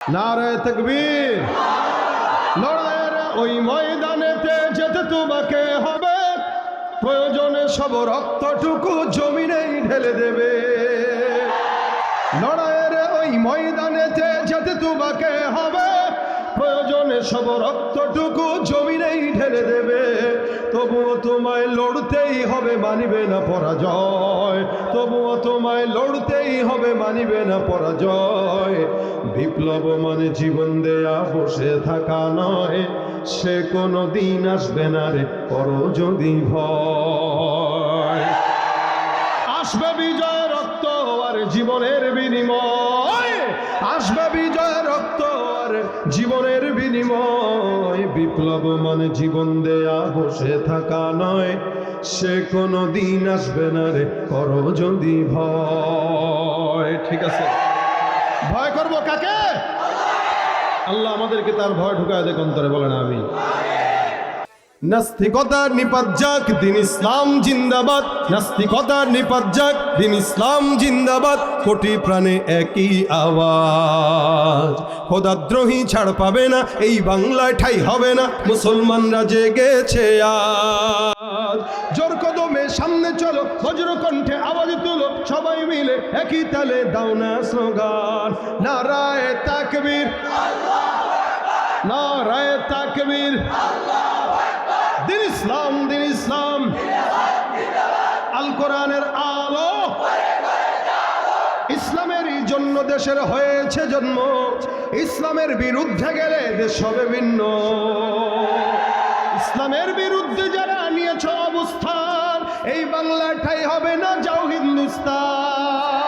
নারে তাকবীর। লড়াইয়ের ওই ময়দানেতে যেতে তোমাকে হবে, প্রয়োজনে সব রক্তটুকু জমিনেই ঢেলে দেবে। লড়াইয়ের ওই ময়দানেতে যেতে তোমাকে হবে, প্রয়োজনে সব রক্তটুকু জমিনেই ঢেলে দেবে। তবুও তোমায় লড়তেই হবে, মানিবে না পরাজয়। তবুও তোমায় লড়তেই হবে, মানিবে না পরাজয়। বিপ্লব মানে জীবন দেয়া বসে থাকা নয়, সে কোনো দিন আসবে না রে করো যদি ভয়। আসবে বিজয় রক্ত আর জীবনের বিনিময়, আসবে বিজয় রক্ত আর জীবনের বিনিময়। বিপ্লব মানে জীবন দেয়া বসে থাকা নয়, সে কোনো দিন আসবে না রে করো যদি ভয়। ঠিক আছে, ভয় করবো কাকে? আল্লাহ আমাদেরকে তার ভয় ঢুকায় দেখ অন্তরে, বলেন আমিন। নাস্তিকতার নিপাত যাক, দিন ইসলাম জিন্দাবাদ। নাস্তিকতার নিপাত যাক, দিন ইসলাম জিন্দাবাদ। কোটি প্রাণে একই আওয়াজ, খোদাদ্রোহী ছাড় পাবে না, এই বাংলায় ঠাই হবে না। মুসলমানরা জেগেছে আজ, জোর কদমে সামনে চলো, বজ্র কণ্ঠে আওয়াজ তুলো, সবাই মিলে একই তালে দাও না স্লোগান। নারায়ে তাকবীর, নারায়ে তাকবীর। দিন ইসলাম, দিন ইসলাম, আল কোরআনের আলো। ইসলামেরই জন্য দেশের হয়েছে জন্ম, ইসলামের বিরুদ্ধে গেলে দেশ হবে ভিন্ন। ইসলামের বিরুদ্ধে যারা নিয়েছ অবস্থান, এই বাংলার ঠাই হবে না, যাও হিন্দুস্তান।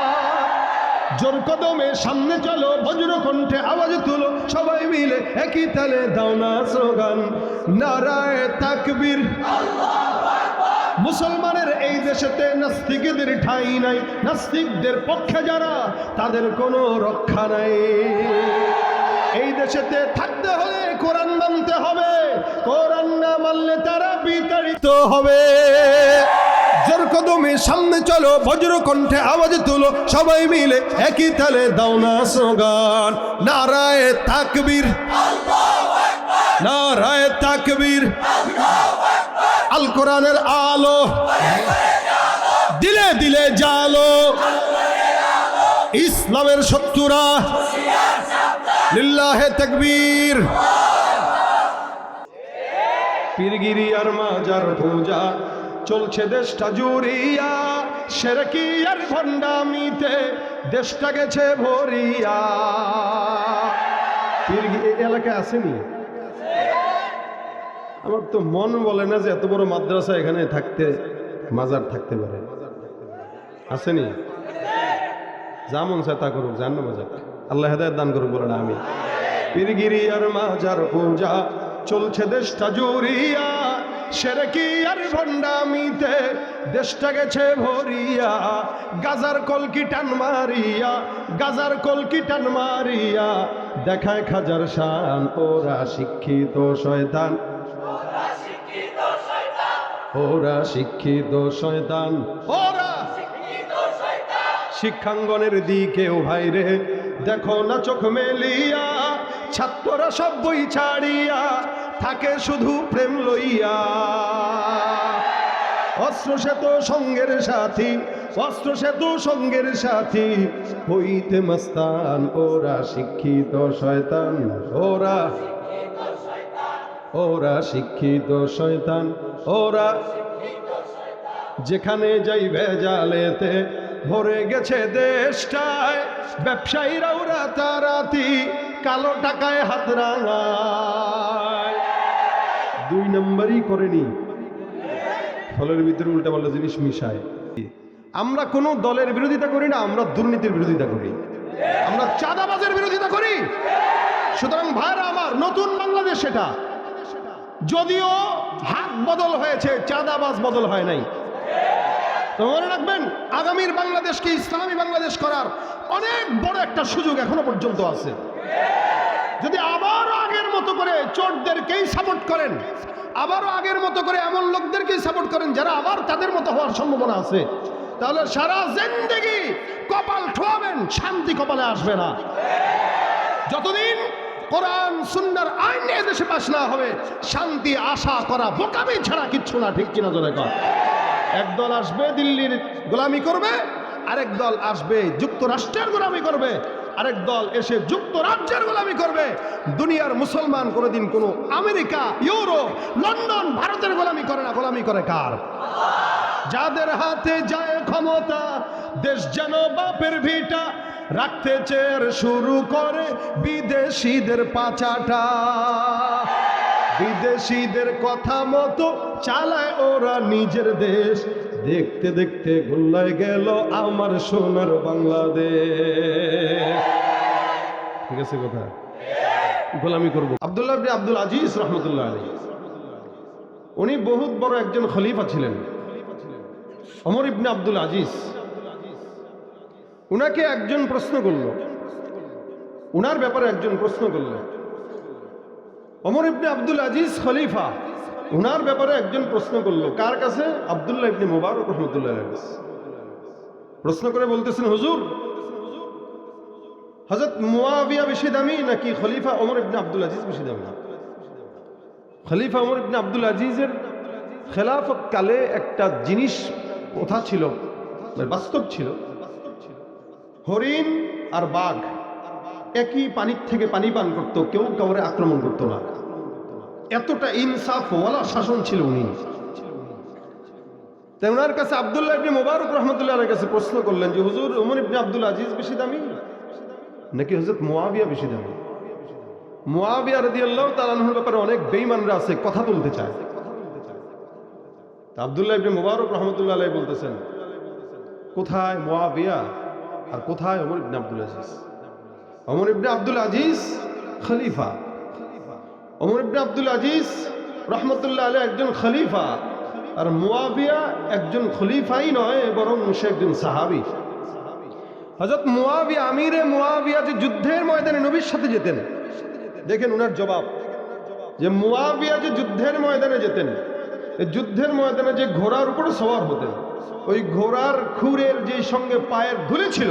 জোর কদমে সামনে চলো, বজ্র কণ্ঠে আওয়াজ তুলো, সবাই মিলে একই তালে দাও না স্লোগান। নারায়ে তাকবীর। মুসলমানের এই দেশেতে নাস্তিকদের ঠাঁই নাই, নাস্তিকদের পক্ষে যারা তাদের কোনো রক্ষা নাই। এই দেশেতে থাকতে হলে কোরআন মানতে হবে, কোরআন না মানলে তারা বিতাড়িত হবে। জোর কদমে সামনে চলো, বজ্র কণ্ঠে আওয়াজ তুলো, সবাই মিলে একই তালে দাও না স্লোগান। নারায়ে তাকবীর, নারায়ে তাকবীর। আল কোরআনের আলো দিলে দিলে জালো, ইসলামের শত্রুরা লিল্লাহে তাকবীর। পীরগিরি আর মাজার পূজা চলছে দেশটা জুড়িয়া, শিরকি আর ভণ্ডামিতে দেশটা গেছে ভরিয়া। পীরগিরি এলাকায় আসেনি? আমার তো মন বলে না যে এত বড় মাদ্রাসা এখানে থাকতে মাজার থাকতে পারে। আসেনি? যা মন চায় তা করুক, জান না মাজার। আল্লাহ হেদায়েত দান করুক, বলে না আমি। পীরগিরি আর মাজার পূজা চলছে দেশটা জুড়িয়া, শিরকি আর ভণ্ডামিতে দেশটা গেছে ভরিয়া। গাজার কলকি টান মারিয়া, গাজার কলকি টান মারিয়া দেখায় খাজার শান। ওরা শিক্ষিত শয়তান, ওরা শিক্ষিত শয়তান, ওরা শিক্ষাঙ্গনের দিকেও ভাইরে দেখো না চোখ মেলিয়া। ছাত্ররা সব বই ছাড়িয়া থাকে শুধু প্রেম লইয়া। অস্ত্র সে তো সঙ্গের সাথী, অস্ত্র সে তো সঙ্গের সাথী হইতে মস্তান। ওরা শিক্ষিত শয়তান, ওরা ওরা শিক্ষিত শয়তান, ওরা যেখানে যাই ভেজালেতে ভরে গেছে দেশটায়। ব্যবসায়ীরা ওরা রাতারাতি কালো টাকায় হাত রাঙায়। দুই নম্বরই করেনি, ফলের ভিতরে উল্টা পাল্টা জিনিস মিশায়। আমরা কোনো দলের বিরোধিতা করি না, আমরা দুর্নীতির বিরোধিতা করি, আমরা চাঁদাবাজের বিরোধিতা করি। সুতরাং ভাইরা আমার, নতুন বাংলাদেশ সেটা, যদিও হাত বদল হয়েছে, চাঁদাবাজ বদল হয় নাই। তো মনে রাখবেন, আগামীর বাংলাদেশকে ইসলামী বাংলাদেশ করার অনেক বড় একটা সুযোগ এখনো পর্যন্ত আছে। যদি আবারও আগের মতো করে চোরদেরকেই সাপোর্ট করেন, আবারও আগের মতো করে এমন লোকদেরকেই সাপোর্ট করেন যারা আবার তাদের মতো হওয়ার সম্ভাবনা আছে, তাহলে সারা জিন্দেগি কপাল ঠোয়াবেন, শান্তি কপালে আসবে না। যতদিন কোরআন সুন্নাহর আইন এদেশে পাশ না হবে, শান্তি আশা করা বোকামি ছাড়া কিচ্ছু না। ঠিক কিনা জোরে কর। একদল আসবে দিল্লির গোলামি করবে, আরেক দল আসবে যুক্তরাষ্ট্রের গোলামি করবে, আরেক দল এসে যুক্তরাজ্যের গোলামি করবে। দুনিয়ার মুসলমান কোনোদিন কোনো আমেরিকা, ইউরোপ, লন্ডন, ভারতের গোলামি করে না। গোলামি করে কার? যাদের হাতে যায় ক্ষমতা, দেশ যেন বাপের ভিটা, রাখতে চেয়ার শুরু করে বিদেশিদের পাচাটা। বিদেশিদের কথা মতো চালায় ওরা নিজের দেশ। দেখতে দেখতে গোল্লায় গেল আমার সোনার বাংলাদেশ। ঠিক আছে কথা, গোলামি করবো। আব্দুল্লাহ ইবনে আব্দুল আজিজ রহমতুল্লাহ আলাইহি, উনি বহুত বড় একজন খলিফা ছিলেন। ওমর ইবনে আব্দুল আজিজ, উনাকে একজন প্রশ্ন করল, উনার ব্যাপারে একজন প্রশ্ন করল। ওমর ইবনে আব্দুল আজিজ খলিফা, উনার ব্যাপারে একজন প্রশ্ন করলো। কার কাছে? আব্দুল্লাহ ইবনে মুবারক রহমতুল্লাহ আলাইহি কাছে। প্রশ্ন করে বলতেছেন, হুজুর, হযরত মুয়াবিয়া বেশি দামি নাকি খলিফা ওমর ইবনে আব্দুল আজিজ বেশি দামি? খলিফা ওমর ইবনে আব্দুল আজিজের খেলাফত কালে একটা জিনিস কথা ছিল, বাস্তব ছিল। হরিণ আর বাঘ একই পানির থেকে পানি পান করত, কেউ কাউরে আক্রমণ করত না। এতটা ইনসাফ ওয়ালা শাসন ছিল উনি। তাই ওনার কাছে আব্দুল্লাহ ইবনে মুবারক রহমতুল্লাহ আলাইহির কাছে প্রশ্ন করলেন যে, হুজুর, ওমর ইবনে আব্দুল আজিজ বেশি দামি নাকি হযরত মুয়াবিয়া বেশি দামি? মুয়াবিয়া রাদিয়াল্লাহু তাআলা আনহুর ব্যাপারে অনেক বেঈমানরা আছে, কথা তুলতে চায়। আব্দুল্লাহ ইবনে মুবারক রহমতুল্লাহ আলাইহি বলতেছেন, কোথায় মুয়াবিয়া আর কোথায় ওমর ইবনে আব্দুল আজিজ? ওমর ইবনে আব্দুল আজিজ খলিফা, ওমর ইবনে আব্দুল আজিজ রহমতুল্লাহ আলাইহি একজন খলিফা, আর মুয়াবিয়া একজন খলিফাই নয়, বরং সে একজন সাহাবী। হযরত মুয়াবিয়া, আমিরে মুয়াবিয়া যে যুদ্ধের ময়দানে নবীর সাথে যেতেন, দেখেন উনার জবাব, যে মুয়াবিয়া যে যুদ্ধের ময়দানে যেতেন, এই যুদ্ধের ময়দানে যে ঘোড়ার উপরে সওয়ার হতেন, ওই ঘোড়ার খুরের যে সঙ্গে পায়ের ধুলি ছিল,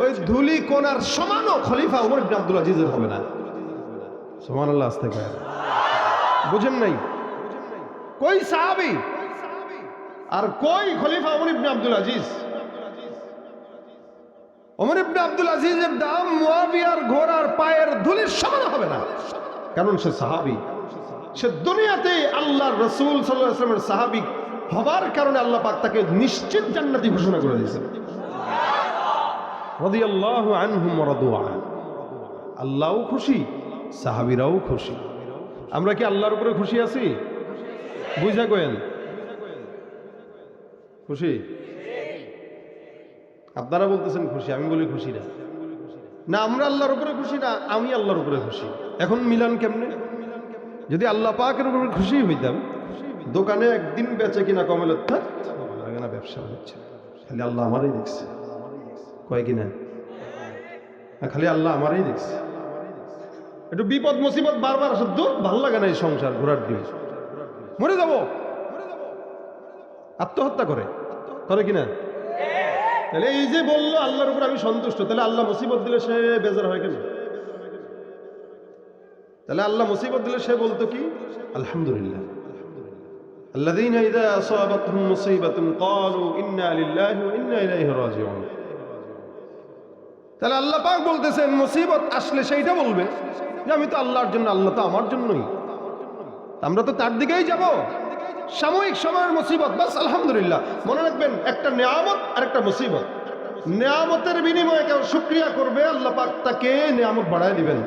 ওই ধুলি কোনার সমানও খলিফা ওমর ইবনে আব্দুল আজিজের হবে না। সুবহানাল্লাহ, আস্তে করে বুঝেন নাই? কই সাহাবী আর কই খলিফা ওমর ইবনে আব্দুল আজিজ? ওমর ইবনে আব্দুল আজিজের দাম মুয়াবিয়ার ঘোড়ার পায়ের ধুলির সমান হবে না, কারণ সে সাহাবী। সে দুনিয়াতেই আল্লাহর রাসূল সাল্লাল্লাহু আলাইহি ওয়াসাল্লামের সাহাবী হবার কারণে আল্লাহ পাক তাকে নিশ্চিত জান্নাতি ঘোষণা করে দিয়েছেন। রাদিয়াল্লাহু আনহুম ওয়া রাদু আন। আল্লাহও খুশি, সাহাবীরাও খুশি। আমরা কি আল্লাহর উপরে খুশি আছি? বুঝা কইেন খুশি? আপনারা বলতেছেন খুশি, আমি বলি খুশি না। না, আমরা আল্লাহর উপরে খুশি না, আমি আল্লাহর উপরে খুশি। এখন মিলান কেমনে? যদি আল্লাহ পাকের উপরে খুশি হইতাম, দোকানে একদিন বেচে কিনা কমলে লাগে না, ব্যবসা হচ্ছে, খালি আল্লাহ আমারই দেখছে, কয় কিনা খালি আল্লাহ আমারই দেখছে। একটু বিপদ মুসিবত বারবার আসে, দূর ভাল লাগে না এই সংসার, ঘোরার দিন মরে যাব, আত্মহত্যা করে কিনা? তাহলে এই যে বললো আল্লাহর উপর আমি সন্তুষ্ট, তাহলে আল্লাহ মুসিবত দিলে সে বেজার হয় কেন? তাহলে আল্লাহ মুসিবত দিলে সে বলতো কি? আলহামদুলিল্লাহ। আল্লাযীনা ইযা আসাবাতহুম মুসিবাতুন ক্বালু ইন্না লিল্লাহি ওয়া ইন্না ইলাইহি রাজিউন। তাহলে আল্লাহ পাক বলতেছেন, মুসিবত আসলে সেইটা বলবে যে আমি তো আল্লাহর জন্য, আল্লাহ তো আমার জন্যই, আমরা তো তার দিকেই যাব। সাময়িক সময়ের মুসিবত, বাস আলহামদুলিল্লাহ। মনে রাখবেন, একটা নেয়ামত আর একটা মুসিবত। নেয়ামতের বিনিময়ে কেউ শুকরিয়া করবে, আল্লাহ পাক তাকে নেয়ামত বাড়ায় দিবেন।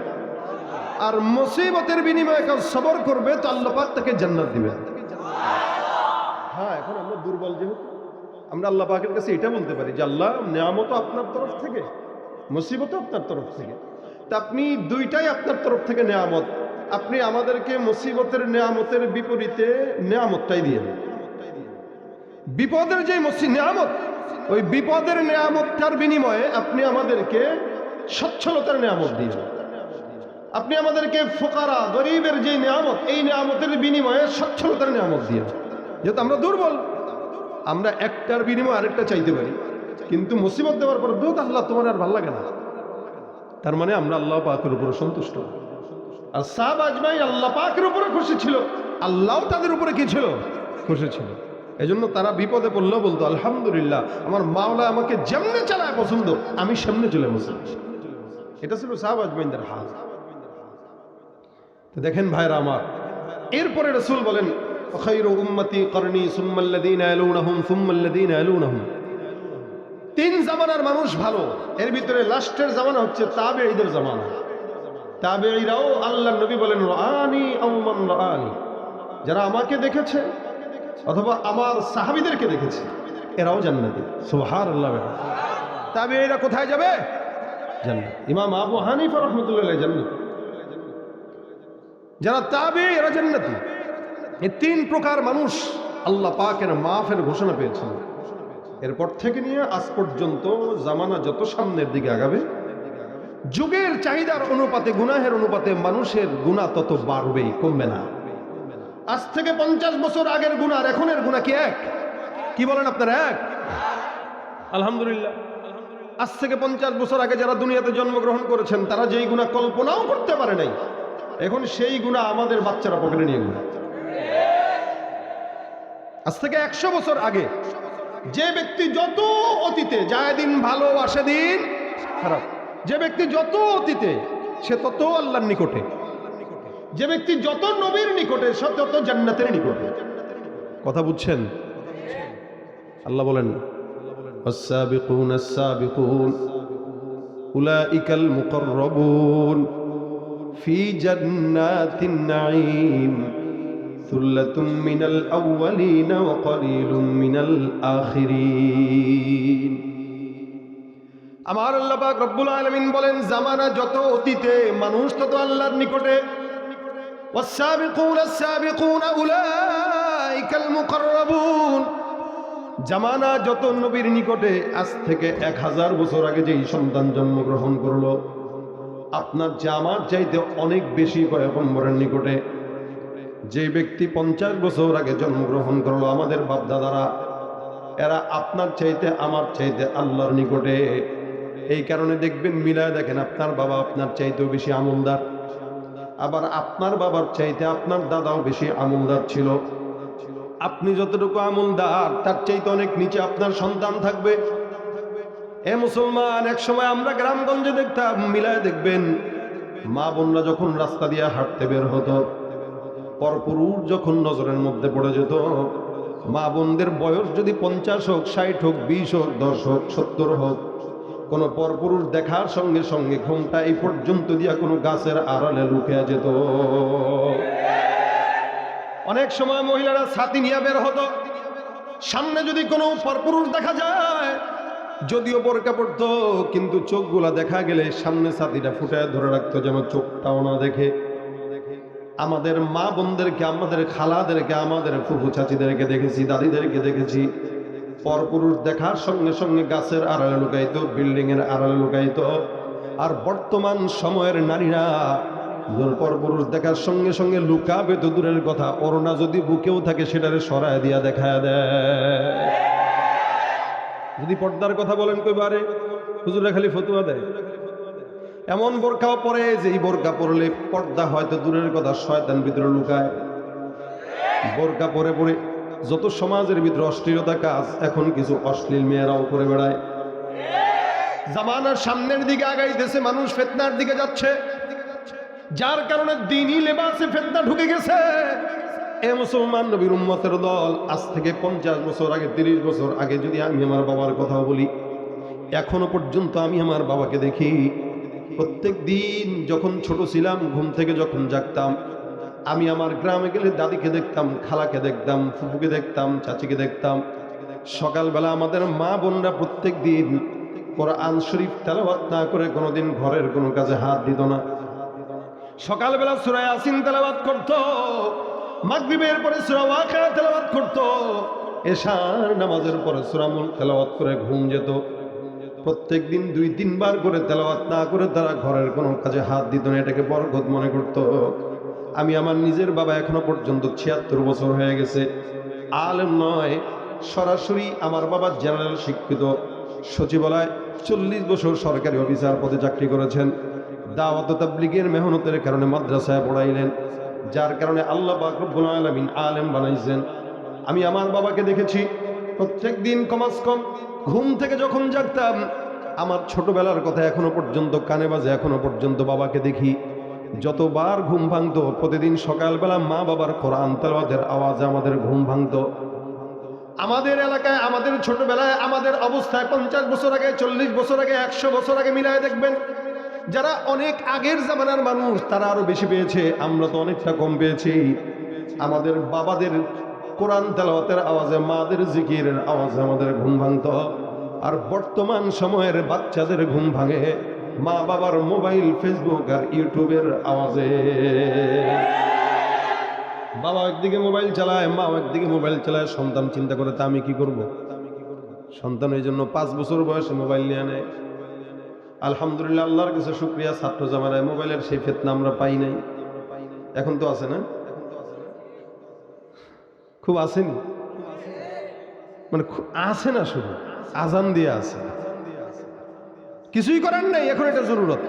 আর মুসিবতের বিনিময়ে কেউ সবর করবে, তো আল্লাহ পাক তাকে জান্নাত দিবেন। হ্যাঁ, এখন আমরা দুর্বল যেহেতু, আমরা আল্লাহ পাকের কাছে এটা বলতে পারি যে আল্লাহ, নেয়ামত আপনার তরফ থেকে, মুসিবত আপনার তরফ থেকে, তা আপনি দুইটাই আপনার তরফ থেকে নেয়ামত। আপনি আমাদেরকে মুসিবতের নেয়ামতের বিপরীতে নেয়ামতটাই দিয়ে, বিপদের যে নেয়ামত, ওই বিপদের নেয়ামতটার বিনিময়ে আপনি আমাদেরকে সচ্ছলতার নেয়ামত দিয়ে, আপনি আমাদেরকে ফোকারা গরিবের যে নেয়ামত, এই নেয়ামতের বিনিময়ে সচ্ছলতার নেয়ামত দিয়ে। যেহেতু আমরা দুর্বল, আমরা একটার বিনিময়ে আরেকটা চাইতে পারি, কিন্তু মুসিবত দেওয়ার পর দুঃখ, আল্লাহ তোমার আর ভালো লাগে না, তার মানে আমরা আল্লাহ পাকের উপরে সন্তুষ্ট। আর সাহাবা আজমাইন আল্লাহ পাকের উপরে খুশি ছিল, আল্লাহ তাদের উপরে কি ছিল? খুশি ছিল। এজন্য তারা বিপদে পড়লেও বলতো আলহামদুলিল্লাহ, আমার মাওলা আমাকে যেমনে চালায় পছন্দ, আমি সামনে চলে বসি। এটা ছিল সাহাবা আজমাইনদের হাল। তো দেখেন ভাইরা আমার, এরপরে রাসূল বলেন খায়রু উম্মতি করনি সুম্মাল্লাযীনা ইয়ালুনহুম সুম্মাল্লাযীনা ইয়ালুনহুম। তিন জামানার মানুষ ভালো, এর ভিতরে লাস্টের জামানা হচ্ছে তাবেঈদের জামানা। তাবেঈরাও আল্লাহর নবী বলেন রাআনি আও মান রাআনি, যারা আমাকে দেখেছে অথবা আমার সাহাবীদেরকে দেখেছে এরাও জান্নাতি। সুবহানাল্লাহ। তাবেঈরা কোথায় যাবে? জান্নাত। ইমাম আবু হানিফা রাহমাতুল্লাহ জান্নাতি, যারা তাবেঈ এরা জান্নাতি। এই তিন প্রকার মানুষ আল্লাহ পাকের মাফের ঘোষণা পেয়েছেন। এরপর থেকে নিয়ে আজ পর্যন্ত জামানা যত সামনের দিকে আগাবে, যুগের চাহিদার অনুপাতে গুনাহের অনুপাতে মানুষের গুনাহ তত বাড়বেই, কমবে না। আজ থেকে 50 বছর আগের গুনাহ আর এখনের গুনাহ কি এক? কি বলেন আপনারা? এক? আলহামদুলিল্লাহ। আজ থেকে 50 বছর আগে যারা দুনিয়াতে জন্মগ্রহণ করেছেন তারা যেই গুনাহ কল্পনাও করতে পারে নাই, এখন সেই গুনাহ আমাদের বাচ্চারা পকেটে নিয়ে গুনাহ। আজ থেকে 100 বছর আগে যে ব্যক্তি যত অতীতে যায় দিন ভালো আসে দিন খারাপ, যে ব্যক্তি যত অতীতে সে তত আল্লাহর নিকটে, যে ব্যক্তি যত নবীর নিকটে সে তত জান্নাতের নিকটে। কথা বুঝছেন? আল্লাহ বলেন السابقون السابقون أولئك المقربون في جنات النعيم ثلة من الأولين وقليل من الآخرين। আমার আল্লাহ পাক রব্বুল আলামিন বলেন জামানা যত অতীতে মানুষ তত আল্লাহর নিকটে। والسابقون السابقون أولئك المقربون। জামানা যত নবীর নিকটে, আজ থেকে 1000 বছর আগে যেই সন্তান জন্মগ্রহণ করলো আপনার জামার চাইতে অনেক বেশি পয়গম্বরের নিকটে। যে ব্যক্তি 50 বছর আগে জন্মগ্রহণ করলো আমাদের বাপ দাদারা, এরা আপনার চাইতে আমার চাইতে আল্লাহর নিকটে। এই কারণে দেখবেন মিলায় দেখেন আপনার বাবা আপনার চাইতেও বেশি আমলদার, আবার আপনার বাবার চাইতে আপনার দাদাও বেশি আমলদার ছিল। আপনি যতটুকু আমলদার তার চাইতে অনেক নিচে আপনার সন্তান থাকবে। এ মুসলমান, এক সময় আমরা গ্রামগঞ্জে দেখতাম, মিলায় দেখবেন মা বোনরা যখন রাস্তা দিয়ে হাঁটতে বের হতো, পরপুরুষ যখন নজরের মধ্যে পড়ে যেত, মা বোনদের বয়স যদি 50 হোক, 60 হোক, 20 হোক, 10 হোক, 70 হোক, কোন পরপুরুষ দেখার সঙ্গে সঙ্গে ঘুমটা এই পর্যন্ত দিয়া কোনো গাছের আড়ালে লুকিয়ে যেত। অনেক সময় মহিলারা ছাতি নিয়ে বের হতো, সামনে যদি কোনো পরপুরুষ দেখা যায়, যদিও বোরকা পড়তো কিন্তু চোখগুলা দেখা গেলে সামনে ছাতিটা ফুটায় ধরে রাখতো যেন চোখটাও না দেখে। আমাদের মা বোনদেরকে, আমাদের খালাদেরকে, আমাদের ফুফু চাচিদেরকে দেখেছি, দাদিদেরকে দেখেছি, পরপুরুষ দেখার সঙ্গে সঙ্গে গাছের আড়ালে লুকাইতো, বিল্ডিং এর আড়ালে লুকাইতো। আর বর্তমান সময়ের নারীরা পরপুরুষ দেখার সঙ্গে সঙ্গে লুকাবে তো দূরের কথা, ওড়না যদি বুকেও থাকে সেটারে সরায় দিয়া দেখায় দেয়। যদি পর্দার কথা বলেন কইবারে হুজুরা খালি ফতুয়া দেয়। এমন বোরকাও পরে যে এই বোরকা পরলে পর্দা হয়তো দূরের কথা, শয়তান ভিতরে লুকায়। বোরকা পরে পরে যত সমাজের ভিতরে অশ্লীলতা কাজ, এখন কিছু অশ্লীল মেয়েরাও করে বেড়ায়। জামানার সামনের দিকে আগাইতেছে, মানুষ ফিতনার দিকে যাচ্ছে, যার কারণে দ্বীনি লেবাসে ফিতনা ঢুকে গেছে। এ মুসলমান নবীর উম্মতের দল, আজ থেকে 50 বছর আগে, 30 বছর আগে যদি আমি আমার বাবার কথা বলি, এখনো পর্যন্ত আমি আমার বাবাকে দেখি। প্রত্যেক দিন যখন ছোট ছিলাম, ঘুম থেকে যখন জাগতাম, আমি আমার গ্রামে গেলে দাদিকে দেখতাম, খালাকে দেখতাম, ফুফুকে দেখতাম, চাচিকে দেখতাম। সকালবেলা আমাদের মা বোনরা প্রত্যেক দিন কোরআন শরীফ তেলাওয়াত না করে কোনোদিন ঘরের কোনো কাজে হাত দিত না। সকালবেলা সূরা ইয়াসিন তেলাওয়াত করত, মাগরিবের পরে সূরা ওয়াকিয়া তেলাওয়াত করত, এশার নামাজের পরে সূরা মুলক তেলাওয়াত করে ঘুম যেত। প্রত্যেক দিন 2-3 বার করে তেলাওয়াত না করে তারা ঘরের কোনো কাজে হাত দিত না, এটাকে বরকত মনে করত। আমি আমার নিজের বাবা এখনো পর্যন্ত 76 বছর হয়ে গেছে, আলেম নয়, সরাসরি আমার বাবা জেনারেল শিক্ষিত, সচিবালয় 40 বছর সরকারি অফিসার পদে চাকরি করেছেন। দাওয়াত ও তাবলীগের মেহনতের কারণে মাদ্রাসায় পড়াইলেন, যার কারণে আল্লাহ পাক রব্বুল আলামিন আলেম বানাইছেন। আমি আমার বাবাকে দেখেছি প্রত্যেক দিন কমাস কম ঘুম থেকে যখন জাগতাম, আমার ছোটবেলার কথা এখনো পর্যন্ত কানে বাজে, এখনো পর্যন্ত বাবাকে দেখি। যতবার ঘুম ভাঙতো, প্রতিদিন সকালবেলা মা বাবার কোরআন তেলাওয়াতের আওয়াজে আমাদের ঘুম ভাঙতো। আমাদের এলাকায়, আমাদের ছোটবেলায়, আমাদের অবস্থায় 50 বছর আগে, 40 বছর আগে, 100 বছর আগে মিলায় দেখবেন, যারা অনেক আগের জামানার মানুষ তারা আরো বেশি পেয়েছে, আমরা তো অনেকটা কম পেয়েছি। আমাদের বাবাদের কোরআন তেলাওয়াতের আওয়াজে, মাদের জিকিরের আওয়াজে আমাদের ঘুম ভাঙতো। আর বর্তমান সময়ের বাচ্চাদের ঘুম ভাঙে মা বাবার মোবাইল, ফেসবুক আর ইউটিউবের আওয়াজে। বাবা একদিকে মোবাইল চালায়, মা একদিকে মোবাইল চালায়, সন্তান চিন্তা করে তা আমি কি করব। সন্তান এই জন্য 5 বছর বয়সে মোবাইল নিয়ে নেয়। আলহামদুলিল্লাহ, আল্লাহর কাছে শুকরিয়া, ছাত্র জামানায় মোবাইলের সেই ফিতনা আমরা পাই নাই। এখন তো আছে না, খুব আসেনি, মানে আছে না, শুধু আজান দিয়ে আছে, কিছুই করার নাই, এখন এটা জরুরত।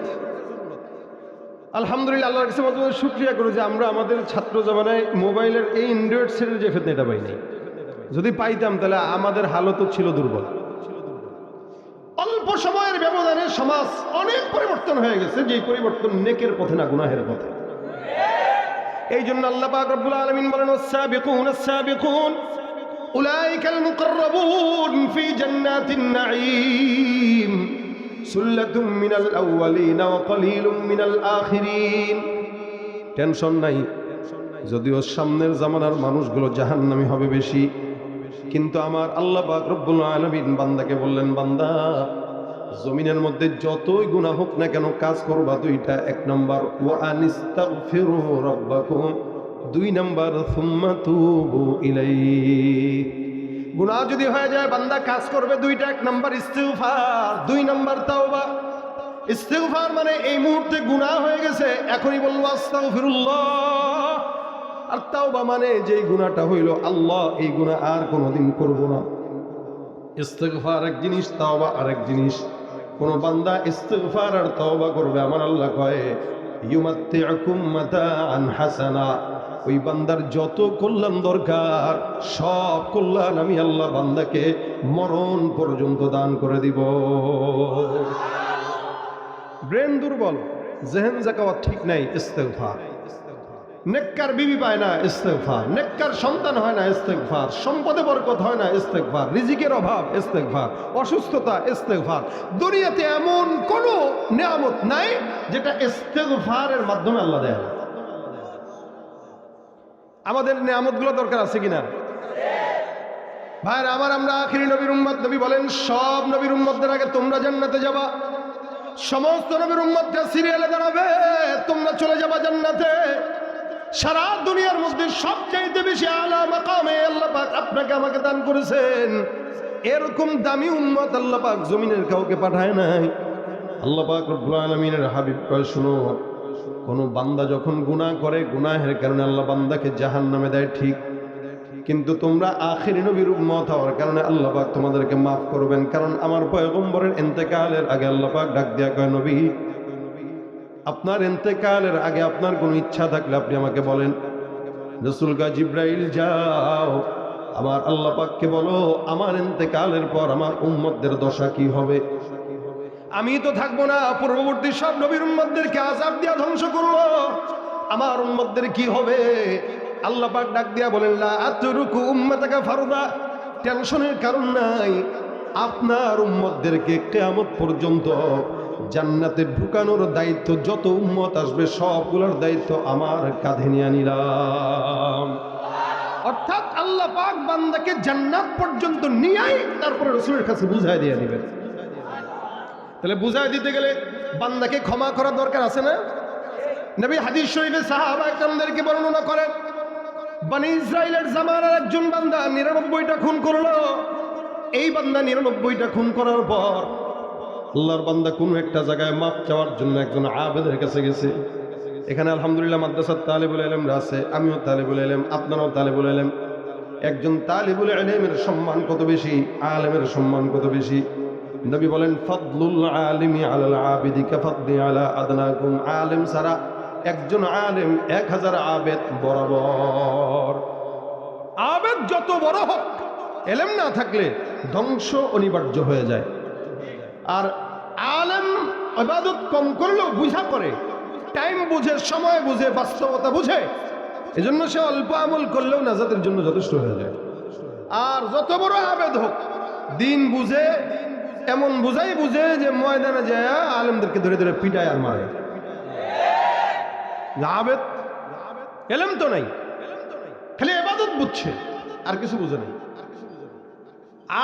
আলহামদুলিল্লাহ, আল্লাহর কাছে শুকরিয়া করি যে আমরা আমাদের ছাত্র জামানায় মোবাইলের এই অ্যান্ড্রয়েড সেটের যে ফিতনা এটা পাই নাই। যদি পাইতাম তাহলে আমাদের হালতও ছিল দুর্বল। অল্প সময়ের ব্যবধানে সমাজ অনেক পরিবর্তন হয়ে গেছে, যে পরিবর্তন নেকের পথে না গুনাহের পথে। এই জন্য আল্লাহ পাক রব্বুল আলামিন বলেন, আস-সাবিকুন আস-সাবিকুন উলাইকাল মুকাররাবুন ফি জান্নাতিন নাঈম সুল্লাতুম মিনাল আউয়ালিন ওয়া কলিলুম মিনাল আখিরিন। টেনশন নাই, যদিও সামনের জামানার মানুষগুলো জাহান্নামী হবে বেশি, কিন্তু আমার আল্লাহ পাক রব্বুল আলামিন বান্দাকে বললেন, বান্দা জমিনের মধ্যে যতই গুনাহ হোক না কেন কাজ করবা দুইটা। 1 নাম্বার ওয়া আনিস্তাগফিরু রাব্বাকুম, 2 নাম্বার সুম্মা তুবু ইলাইহি। গুনাহ যদি হয়ে যায় বান্দা কাজ করবে দুইটা, 1 নাম্বার ইস্তিগফার, 2 নাম্বার তাওবা। ইস্তিগফার মানে এই মুহূর্তে গুনাহ হয়ে গেছে, এখনই বলবো আস্তাগফিরুল্লাহ। আর তাওবা মানে যেই গুনাহটা হইল, আল্লাহ এই গুনাহ আর কোনোদিন করব না। ইস্তিগফার এক জিনিস, তাওবা আরেক জিনিস। কোন বান্দা ইস্তিগফার আর তাওবা করবে, আমার আল্লাহ কয় ইউমাত্তিউকুম মাতাআন হাসানা, ওই বান্দার যত কল্যাণ দরকার সব কল্যাণ আমি আল্লাহ বান্দাকে মরণ পর্যন্ত দান করে দিব। ব্রেন দুর্বল, জেহেন জাকাওয়াত ঠিক নাই, ইস্তিগফার। নেককার বিবি পায় না, ইস্তিগফার। নেককার সন্তান হয় না, ইস্তিগফার। সম্পদে বরকত হয় না, ইস্তিগফার। রিজিকের অভাব, ইস্তিগফার। অসুস্থতা, ইস্তিগফার। দুনিয়াতে এমন কোনো নিয়ামত নাই যেটা ইস্তিগফারের মাধ্যমে আল্লাহ দেয় না। আমাদের নিয়ামতগুলো দরকার আছে কিনা ভাইরা আমার? আমরা আখিরি নবীর উম্মত। নবী বলেন, সব নবীর উম্মতদের আগে তোমরা জান্নাতে যাবা। সমস্ত নবীর উম্মতরা সিরিয়ালে দাঁড়াবে, তোমরা চলে যাবা জান্নাতে। সারা দুনিয়ার মধ্যে সবচাইতে বেশি আলা মাকামে আল্লাহ পাক আপনাকে আমাকে দান করেছেন। এরকম দামি উম্মত আল্লাহ পাক জমিনের কাউকে পাঠায় নাই। আল্লাহ পাক রব্বুল আলামিনের হাবিব কয়, শুনো, কোন বান্দা যখন গুনাহ করে, গুনাহের কারণে আল্লাহ বান্দাকে জাহান্নামে দেয় ঠিক, কিন্তু তোমরা আখিরি নবীর উম্মত হওয়ার কারণে আল্লাহ পাক তোমাদেরকে মাফ করবেন। কারণ আমার পয়গম্বরের ইন্তেকালের আগে আল্লাহ পাক ডাক দিয়া কয়, নবী আপনার ইন্তেকালের আগে আপনার কোনো ইচ্ছা থাকলে আপনি আমাকে বলেন। রাসূল কয়, জিবরাইল যাও আমার আল্লাহ পাককে বলো আমার ইন্তেকালের পর আমার উম্মতদের দশা কি হবে। আমি তো থাকবো না, পূর্ববর্তী সব নবীর উম্মতদেরকে আযাব দিয়া ধ্বংস করবো, আমার উম্মতদের কি হবে? আল্লাহ পাক ডাক দিয়া বলেন, লা আতরুকু উম্মাতাকা ফারদা। টেনশনের কারণ নাই, আপনার উম্মতদেরকে কিয়ামত পর্যন্ত জান্নাতে ঢুকানোর দায়িত্ব, যত উম্মত আসবে সবগুলোর দায়িত্ব আমার কাঁধে নিয়ে নিলাম। অর্থাৎ আল্লাহ পাক বান্দাকে জান্নাত পর্যন্ত নিয়েই তারপরে রাসূলের কাছে বুঝাই দিয়ে দিবেন। তাহলে বুঝাই দিতে গেলে বান্দাকে ক্ষমা করা দরকার আছে না? নবী হাদিস শরীফে সাহাবা একরামদেরকে বর্ণনা করেন, বনি ইসরাইলের জামানার একজন বান্দা 99টা খুন করলো। এই বান্দা 99টা খুন করার পর আল্লাহর বান্দা কোনো একটা জায়গায় মাফ চাওয়ার জন্য একজন আবেদের কাছে গেছে। এখানে আলহামদুলিল্লাহ মাদ্রাসার তালিবুল ইলমরা আছে, আমিও তালিবুল ইলম, আপনারাও তালিবুল ইলম। একজন তালিবুল ইলমের সম্মান কত বেশি, আলেমের সম্মান কত বেশি। নবী বলেন ফাদলুল আলিমি আলাল আবিদি কাফাদলি আলা আদনাকুম, আলেম ছাড়া একজন আলেম 1000 আবেদ বরাবর। আবেদ যত বড় হোক, এলেম না থাকলে ধ্বংস অনিবার্য হয়ে যায়। আর আলেম ইবাদত কম করলেও বুঝা করে, টাইম বুঝে, সময় বুঝে, বাস্তবতা বুঝে, এজন্য সে অল্প আমল করলেও নাজাতের জন্য যথেষ্ট হয়ে যায়। আর যত বড় আবেদ হোক, দিন বুঝে, এমন বুঝাই বুঝে যে ময়দানে যায় আলেমদেরকে ধরে ধরে পিটায় আর মারে। আবেদ এলেম তো নাই, খালি ইবাদত বুঝছে, আর কিছু বুঝে নাই।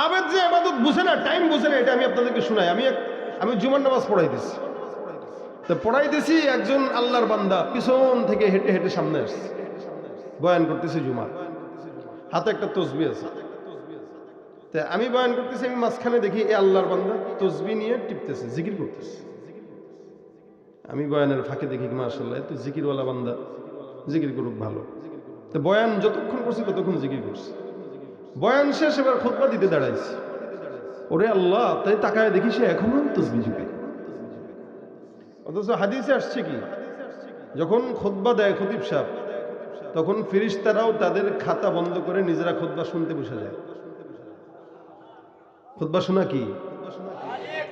আবেদ যে ইবাদত বুঝে না, টাইম বুঝে না, এটা আমি আপনাদেরকে শোনাই। আমি জুমার নামাজ পড়াইতেছি, তো পড়াইতেছি, একজন আল্লাহর বান্দা পিছন থেকে হেঁটে হেঁটে সামনে আসছে, বয়ান করতেছি জুমার, হাতে একটা তসবিহ আছে। তা আমি বয়ান করতেছি, আমি মাঝখানে দেখি এই আল্লাহর বান্দা তসবিহ নিয়ে টিপতেছে, জিকির করতেছে। আমি বয়ানের ফাঁকে দেখি মাশাআল্লাহ তো জিকিরওয়ালা বান্দা, জিকির করুক ভালো। তো বয়ান যতক্ষণ করছি ততক্ষণ জিকির করছে। বয়ান শেষ, এবার খুতবা দিতে দাঁড়াইছি। ওরে আল্লাহ, তাই তাকায় দেখি সে এখনো তসবিহ ঝুঁকে। অথচ হাদিসে আসছে কি, যখন খুতবা দেয় খতিব সাহেব, তখন ফেরেশতারাও তাদের খাতা বন্ধ করে নিজেরা খুতবা শুনতে বসে যায়। খুতবা শোনা কি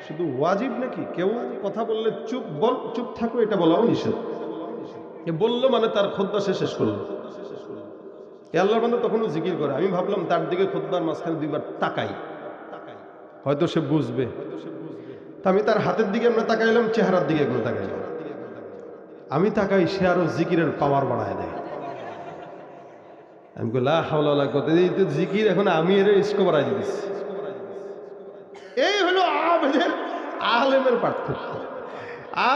শুধু ওয়াজিব নাকি? কেউ কথা বললে চুপ বল, চুপ থাকো, এটা বলাও নিষেধ। এ বললো মানে তার খুতবা সে শেষ করলো। এ আল্লাহর বান্দা তখনও জিকির করে। আমি ভাবলাম তার দিকে খুতবার মাঝখানে দুইবার তাকাই, হয়তো সে বুঝবে। তা আমি তার হাতের দিকে আমরা তাকাইলাম, চেহারার দিকে এগুলো তাকাইলাম। আমি তাকাই, সে আরো জিকিরের পাওয়ার বাড়ায় দেয়। আমি লা হাওলা ওয়ালা কুওয়াতা, এই তো জিকির এখন আমি এর ইস্কো বাড়াই দিতেছি। এই হলো আবেদের আলেমের পার্থক্য।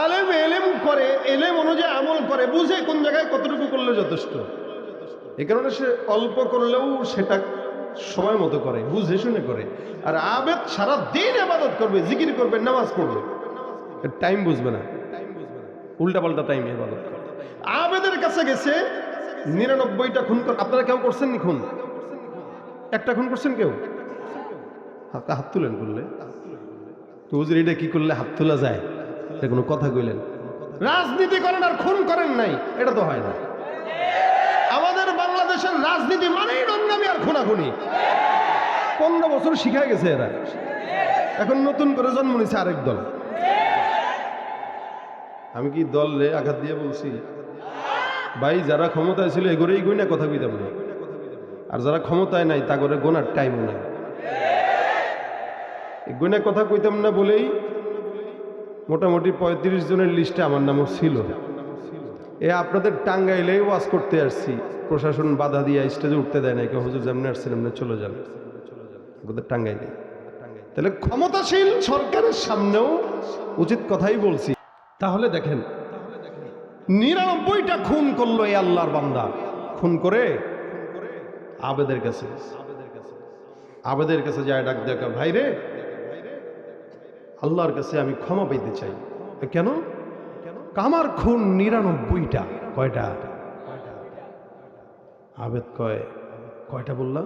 আলেম এলেম করে, এলেম অনুযায়ী আমল করে, বুঝে কোন জায়গায় কতটুকু করলে যথেষ্ট। এই কারণে সে অল্প করলেও সেটা সময় মতো করে, বুঝে শুনে করে। আর আবেদ সারা দিন ইবাদত করবে, জিকির করবে, নামাজ পড়বে, টাইম বুঝবে না, উল্টা পাল্টা টাইম ইবাদত করবে। আবেদের কাছে গেছে 99টা খুন। আপনারা কেউ করছেন নি খুন? একটা খুন করছেন কেউ? হাত তুলেন করলে তো হুজুর, এটা কি করলে হাত তোলা যায়? এটা কোনো কথা কইলেন? রাজনীতি করেন আর খুন করেন নাই, এটা তো হয় না। আমাদের বাংলাদেশের রাজনীতি মানেই নোংরামি আর খুনাখুনি। 15 বছর শিখায় গেছে এরা, এখন নতুন করে জন্ম নিছে আরেক দল। আমি কি দল রে আঘাত দিয়ে বলছি? ভাই, যারা ক্ষমতায় ছিল এগোরেই গই না কথা কইতাম না, আর যারা ক্ষমতায় নাই তা করে গোনার টাইমও নাই। গইনা কথা কইতাম না বলেই মোটামুটি 35 জনের লিস্টে আমার নামও ছিল। এ আপনাদের টাঙ্গাইলে ওয়াজ করতে আসছি, প্রশাসন বাধা দিয়ে স্টেজে উঠতে দেয় না, কেউ হুজুর যেমনি আসছেন এমনি চলে যান। আপনাদের টাঙ্গাইলে তাহলে ক্ষমতাশীল সরকারের সামনেও উচিত কথাই বলছি। তাহলে দেখেন 99টা খুন করলো এই আল্লাহর বান্দা, খুন করে আবেদের কাছে, আবেদের কাছে যায় ডাক দেখা, ভাই রে, আল্লাহর কাছে আমি ক্ষমা পেতে চাই। কেন? আমার খুন 99টা। কয়টা? আবেদ কয়, কয়টা বললাম?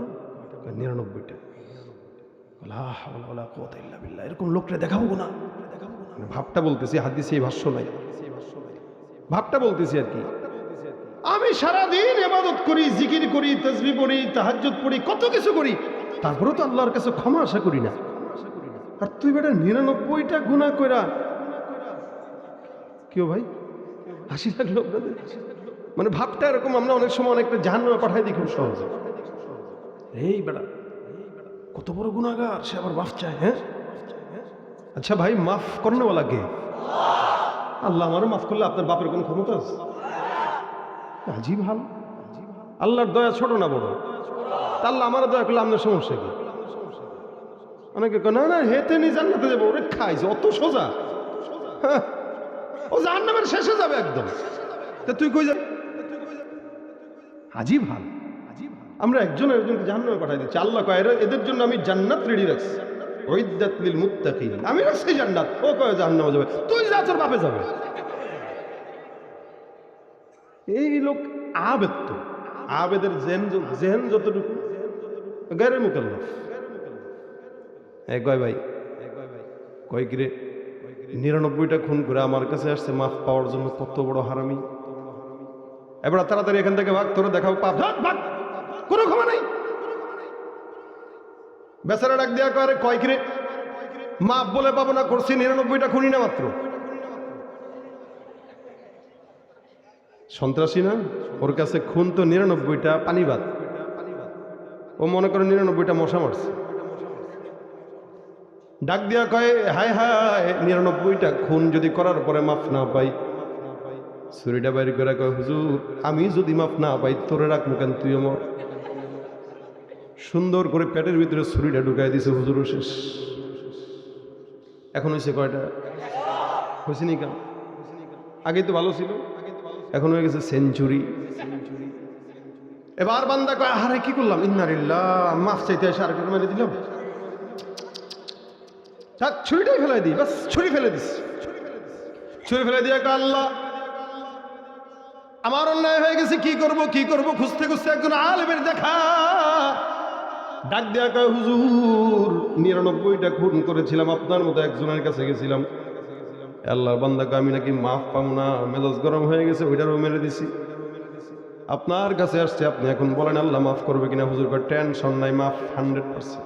99টা। এরকম লোকটা দেখাবো না, ভাবটা বলতেছি, হাদিসে ভাষ্য নাই, ভাবটা বলতেছি আর কি। আমি সারাদিন ইবাদত করি, জিকির করি, তাসবিহ পড়ি, তাহাজ্জুদ পড়ি, কত কিছু করি, তারপরেও তো আল্লাহর কাছে ক্ষমা আশা করি না। আর তুই বেটা 99টা গুনাহ কইরা, কেউ ভাই হাসি লাগলো আপনাদের? মানে ভাবটা এরকম, আমরা অনেক সময় অনেকটা জাহান্নামে পাঠাই দিই খুব সহজে। এই বেটা কত বড় গুনাহগার, সে আবার মাফ চায়। হ্যাঁ আচ্ছা ভাই, মাফ করনেওয়ালা কে? আল্লাহ। আমারও মাফ করলে আপনার বাপের কোন ক্ষমতা আছে? আজীব হাল। আল্লাহর দয়া ছোট না বড়? আল্লাহ আমার দয়া করলে আপনার সমস্যা কি? অনেকে না না হেতে নি জান্নাতে যাবো, ওরে খাইছে, অত সোজা? হ্যাঁ, ও জাহান্নামের শেষে যাবে একদম। তা তুই কই যাবি? আজীব হাল। আমরা একজনকে জাহান্নামে পাঠাই দিচ্ছি। আল্লাহ কয় এদের জন্য আমি জান্নাত রেডি রাখছি, উইদ্দাত লিল মুত্তাকিন, আমি রাখছি জান্নাত। ও কয় জাহান্নামে যাবে, তুই যা, তোর বাপে যাবে। এই লোক আবেদ তো, আবেদের জেহেন যতটুকু গায়রে মুকাল্লাফ। কয় ভাই কয় কিরে 99টা খুন করে আমার কাছে আসছে মাফ পাওয়ার জন্য, কত বড় হারামি। এবার তাড়াতাড়ি এখান থেকে ভাগ, তোরা দেখাও পাপ, ভাগ, কোনো ক্ষমা নাই। বেচারা ডাক দেয়া করে কয় কিরে মাপ বলে পাবো না, করছি 99টা খুনি না মাত্র। সন্ত্রাসী না, ওর কাছে খুন তো 99টা পানি ভাত। ও মনে করে 99টা মশা মারছে। ডাক দিয়া কয় হায় হায় 99টা খুন যদি করার পরে মাফ না পাই, ছুরিটা বাইর করে কয় হুজুর আমি যদি মাফ না পাই তোরে রাখবো কেন, তুই আমার। সুন্দর করে পেটের ভিতরে ছুরিটা ঢুকাই দিছে, হুজুর শেষ। এখন হয়েছে কয়টা? হয়েছে নি কেন? আগেই তো ভালো ছিল, এখন হয়ে গেছে সেঞ্চুরি। এবার বান্দা কয় আরে কি করলাম, ইন্নালিল্লাহ, মাফ চাইতে এসে আর মেরে দিলাম, ছুরিটাই ফেলাই দিই, বাস ছুরি ফেলে দিস। ছুরি ফেলে দিয়ে আল্লাহ আমার অন্যায় হয়ে গেছে, কি করব কি করব, খুঁজতে খুঁজতে একজন আলেমের দেখা। ডাক দেয়া কয় হুজুর 99টা খুন করেছিলাম, আপনার মতো একজনের কাছে গেছিলাম। আল্লাহর বান্দা কয় আমি নাকি মাফ পাবো না, মেজাজ গরম হয়ে গেছে, ওইটারও মেরে দিছি। আপনার কাছে আসছে, আপনি এখন বলেন আল্লাহ মাফ করবে কিনা। হুজুর কয় টেনশন নাই, মাফ 100%।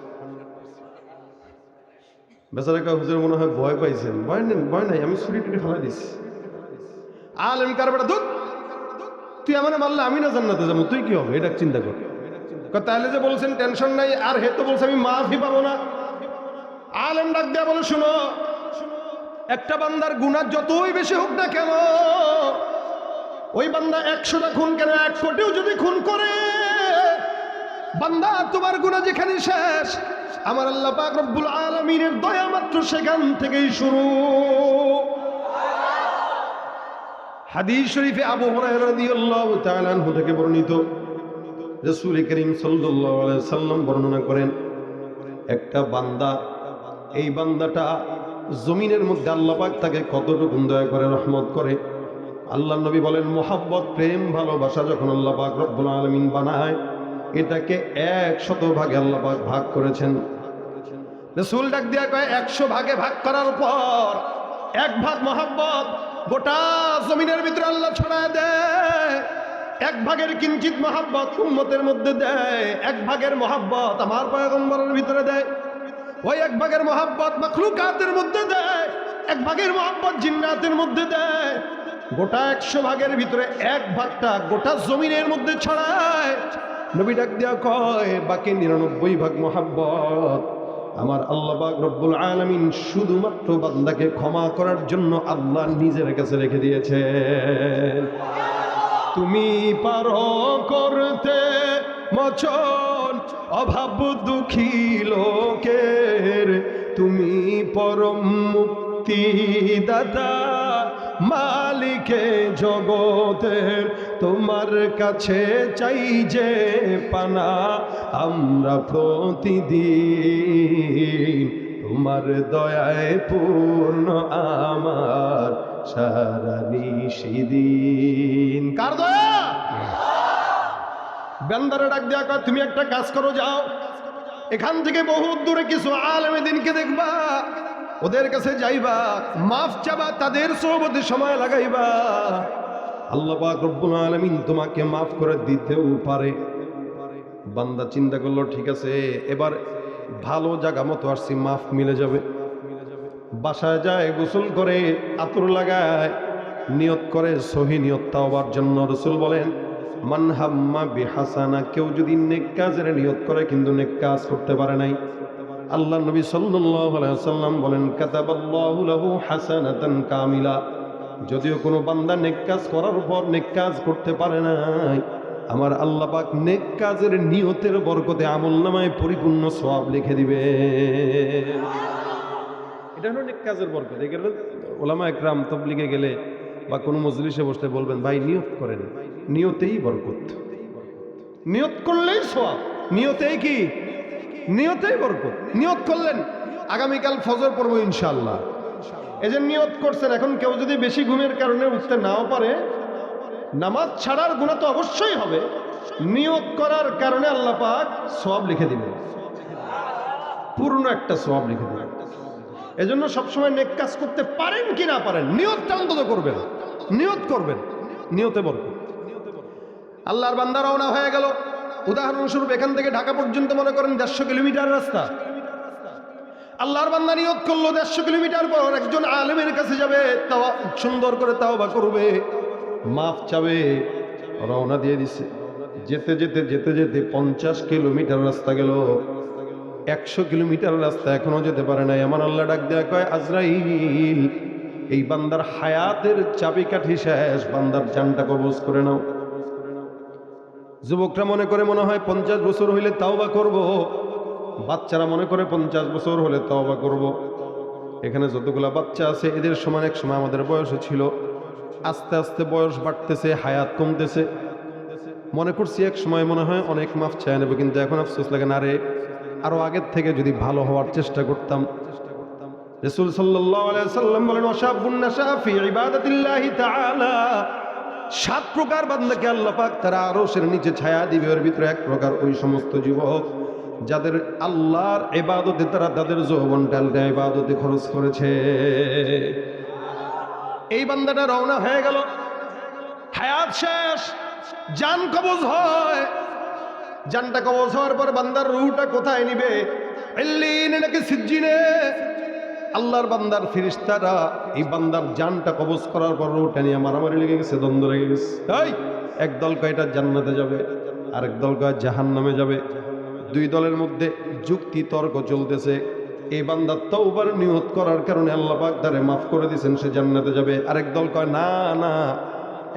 বেচারা কয় হুজুর মনে হয় ভয় পাইছেন। ভয় নেন, ভয় নাই, আমি ছুরি টুরি ফেলাই দিছি। আলেম কার বেটা দুধ, তুই আমার মারলে আমি না জান্নাতে যাবো, তুই কি হবে এটা চিন্তা কর। তাহলে যে বলছেন টেনশন নাই, আর হে তো বলছে আমি মাফই পাবো না। আলেম ডাক দেয়া বলে শুনো, একটা বান্দার গুনাহ যতই বেশি হোক না কেন, ওই বান্দা 100টা খুন কেন 1 কোটিও যদি খুন করে, বান্দা তোমার গুনাহ যেখানে শেষ, আমার আল্লাহ পাক রব্বুল আলামিনের দয়া মাত্র সেখান থেকেই শুরু। হাদিস শরীফে আবু হুরায়রা রাদিয়াল্লাহু তাআলা আনহু থেকে বর্ণিত, রাসূল করিম সাল্লাল্লাহু আলাইহি সাল্লাম বর্ণনা করেন, একটা বান্দা, এই বান্দাটা জমিনের মধ্যে আল্লাহ পাক তাকে কতটুকু দয়া করে, রহমত করে। আল্লাহর নবী বলেন মহব্বত, প্রেম, ভালোবাসা যখন আল্লাহ পাক রব্বুল আলামিন বানায়, এটাকে 100 ভাগে আল্লাহ পাক ভাগ করেছেন। রাসূল ডাক দিয়া কয় 100 ভাগে ভাগ করার পর 1 ভাগ মহব্বত গোটা জমিনের ভিতরে আল্লাহ ছড়ায় দেয়। 1 ভাগের কিঞ্চিত মহব্বত উম্মতের মধ্যে দেয়, 1 ভাগের মহব্বত আমার পয়গম্বরের ভিতরে দেয়, ওই 1 ভাগের মহব্বত মাখলুকাতের মধ্যে দেয়, 1 ভাগের মহব্বত জিন্নাতের মধ্যে দেয়। গোটা 100 ভাগের ভিতরে 1 ভাগটা গোটা জমিনের মধ্যে ছড়ায়। নবী ডাক দিয়া কয় বাকি 99 ভাগ মহব্বত আমার আল্লাহ পাক রব্বুল আলামিন শুধুমাত্র বান্দাকে ক্ষমা করার জন্য আল্লাহ নিজের কাছে রেখে দিয়েছেন। তুমি পারো করতে মোচন অভাব দুঃখী লোকের, তুমি পরম মুক্তিদাতা মালিকে জগতের, তোমার কাছে চাই যে পানা আমরা প্রতিদিন, তোমার দয়ায় পূর্ণ আমার সারা নিশিদিন। কার দয়া? বান্দারে ডাক দেয়া কয় তুমি একটা কাজ করো, যাও এখান থেকে বহুত দূরে কিছু আলেমে দ্বীনকে দেখবা, ওদের কাছে যাইবা, মাফ চাবা, তাদের সোহবতে সময় লাগাইবা, আল্লাহ পাক রব্বুল আলামিন তোমাকে মাফ করে দিতেও পারে। বান্দা চিন্তা করলো ঠিক আছে, এবার ভালো জায়গা মতো আসছি, মাফ মিলে যাবে। বাসায় যায়, গোসল করে, আতর লাগায়, নিয়ত করে সহি নিয়ত তাওবার জন্য। রাসূল বলেন মান হাম্মা বিহাসানা, কেউ যদি নেক কাজের নিয়ত করে কিন্তু নেক কাজ করতে পারে নাই, আল্লাহ নবী সাল্লাল্লাহু আলাইহি ওয়াসাল্লাম বলেন কাতাবাল্লাহু লাহু হাসানাতান কামিলা, যদিও কোনো বান্দা নেক কাজ করার পর নেক কাজ করতে পারে নাই, আমার আল্লাহ পাক নেক কাজের নিয়তের বরকতে আমলনামায় পরিপূর্ণ সওয়াব লিখে দিবে। এটা হলো নেক কাজের বরকত। এগুলো ওলামা একরাম তাবলীগে গেলে বা কোনো মজলিসে বসতে বলবেন ভাই নিয়ত করেন, নিয়তেই বরকত, নিয়ত করলেই সওয়াব, নিয়তেই কি, নিয়তেই বরকত। নিয়ত করলেন আগামীকাল ফজর পড়বো ইনশাআল্লাহ, এই যে নিয়ত করছেন, এখন কেউ যদি বেশি ঘুমের কারণে উঠতে নাও পারে, নামাজ ছাড়ার গুনাহ তো অবশ্যই হবে, নিয়ত করার কারণে আল্লাহ পাক সওয়াব লিখে দিবেন, পূর্ণ একটা সওয়াব লিখে দিবেন। এজন্য সবসময় নেক কাজ করতে পারেন কি না পারেন, নিয়তটা অন্তত করবেন, নিয়ত করবেন, নিয়তে বরকত। আল্লাহর বান্দা রওনা হয়ে গেল। উদাহরণস্বরূপ এখান থেকে ঢাকা পর্যন্ত মনে করেন 150 কিলোমিটার রাস্তা। আল্লাহর বান্দা নিয়ত করলো 150 কিলোমিটার পর একজন আলেমের কাছে যাবে, সুন্দর করে তাওবা করবে, মাফ চাবে, রওনা দিয়ে দিছে। যেতে যেতে যেতে যেতে 50 কিলোমিটার রাস্তা গেল, 100 কিলোমিটার রাস্তা এখনো যেতে পারে নাই। আমার আল্লাহ ডাক দেয়া কয়, আজরাইল, এই বান্দার হায়াতের চাবিকাঠি শেষ, বান্দার জানটা কবজ করে নাও। যুবকরা মনে করে মনে হয় 50 বছর হইলে তাওবা করব, বাচ্চারা মনে করে 50 বছর হলে তাওবা করব। এখানে যতগুলা বাচ্চা আছে এদের সমান এক সময় আমাদের বয়সও ছিল। আস্তে আস্তে বয়স বাড়তেছে, হায়াত কমতেছে। মনে করছি এক সময় মনে হয় অনেক মাফ চায় নেব, কিন্তু এখন আফসোস লাগে, না রে, আরো আগের থেকে যদি ভালো হওয়ার চেষ্টা করতাম। রাসূল সাল্লাল্লাহু আলাইহি সাল্লাম বলেন, ওয়াশাবুন নাশা ফি ইবাদাতিল্লাহি তাআলা, 7 প্রকার বান্দাকে আল্লাহ পাক তার আরশের নিচে ছায়া দিবে। এর ভিতরে এক প্রকার ওই সমস্ত যুবক যাদের আল্লাহর ইবাদতে তারা তাদের যৌবনকালটা ইবাদতে খরচ করেছে। এই বান্দাটা রওনা হয়ে গেল, হায়াত শেষ, জান কবজ হয়। জানটা কবজ হওয়ার পর বান্দার রূহটা কোথায় নিবে? ইল্লিনে নাকি সিজ্জিনে? আল্লাহর বান্দার ফেরেশতারা এই বান্দার জানটা কবজ করার পর রূহটা নিয়ে মারামারি লেগে গেছে, দ্বন্দ্ব লেগে গেছে। এই একদল কয় এটা জান্নাতে যাবে, আরেক দল কয় জাহান্নামে যাবে। দুই দলের মধ্যে যুক্তি তর্ক চলতেছে। এই বান্দা তওবার নিয়ত করার কারণে আল্লাহ পাক তারে মাফ করে দিয়েছেন, সে জান্নাতে যাবে। আরেক দল কয় না না,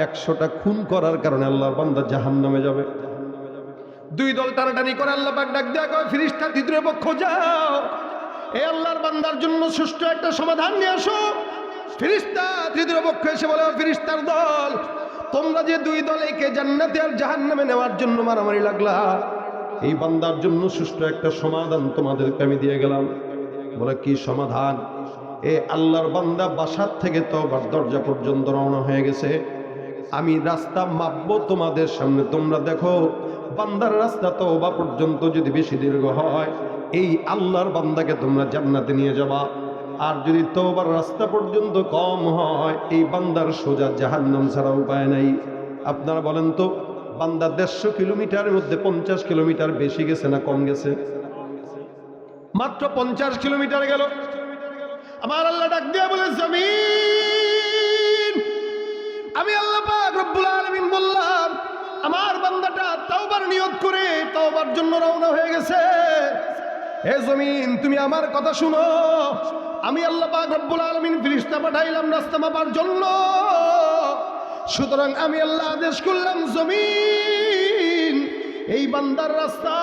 100টা খুন করার কারণে আল্লাহর বান্দা জাহান্নামে যাবে। দুই দল টানাটানি করে আল্লাহ পাক ডাক দেয়া কয়, ফেরেশতা তৃতীয় পক্ষ যাও, এই আল্লাহর বান্দার জন্য সুষ্ঠু একটা সমাধান নিয়ে আসো। ফেরেশতা তৃতীয় পক্ষ এসে বলে, ফেরেশতার দল, তোমরা যে দুই দল একে জান্নাতে আর জাহান্নামে নেওয়ার জন্য মারামারি লাগলা, এই বান্দার জন্য সুষ্ঠু একটা সমাধান তোমাদেরকে আমি দিয়ে গেলাম। বলে কি সমাধান? এ আল্লাহর বান্দা বাসার থেকে তওবার দরজা পর্যন্ত রওনা হয়ে গেছে, আমি রাস্তা মাপবো তোমাদের সামনে, তোমরা দেখো বান্দার রাস্তা তওবা পর্যন্ত যদি বেশি দীর্ঘ হয়, এই আল্লাহর বান্দাকে তোমরা জান্নাতে নিয়ে যাবা। আর যদি তওবার রাস্তা পর্যন্ত কম হয়, এই বান্দার সোজা জাহান্নাম ছাড়া উপায় নাই। আপনারা বলেন তো, বান্দা 150 কিলোমিটারের মধ্যে 50 কিলোমিটার বেশি গেছে না কম গেছে? মাত্র 50 কিলোমিটার গেল। আমার আল্লাহ ডাক দিয়া বলে, জমিন, আমি আল্লাহ পাক রব্বুল আলামিন বললাম আমার বান্দাটা তাওবার নিয়ত করে তাওবার জন্য রওনা হয়ে গেছে। হে জমিন, তুমি আমার কথা শুনো, আমি আল্লাহ পাক রব্বুল আলামিন ফেরেশতা পাঠাইলাম রাস্তা মাপার জন্য। সুতরাং আমি আল্লাহ আদেশ করলাম, জমিন, এই বান্দার রাস্তা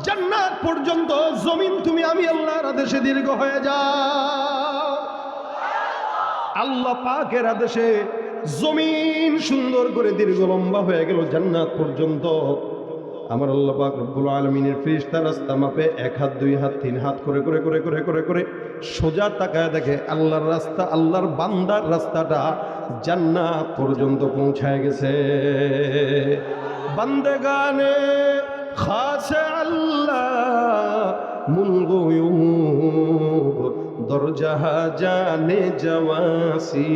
জান্নাত পর্যন্ত, জমিন তুমি আমি আল্লাহর আদেশে দীর্ঘ হয়ে যাও। আল্লাহ পাকের আদেশে জমিন সুন্দর করে দীর্ঘ লম্বা হয়ে গেল জান্নাত পর্যন্ত। আমার আল্লাহ পাক রব্বুল আলামিনের ফেরেশতা রাস্তা মাপে 1 হাত 2 হাত 3 হাত করে করে করে করে করে করে সোজা তাকায় দেখে আল্লাহর রাস্তা, আল্লাহর বান্দার রাস্তাটা জান্নাত পর্যন্ত পৌঁছায় গেছে। বান্দেগানে খাসে আল্লাহ মুলগুয়ুব দরজাহা জানে জওয়াসি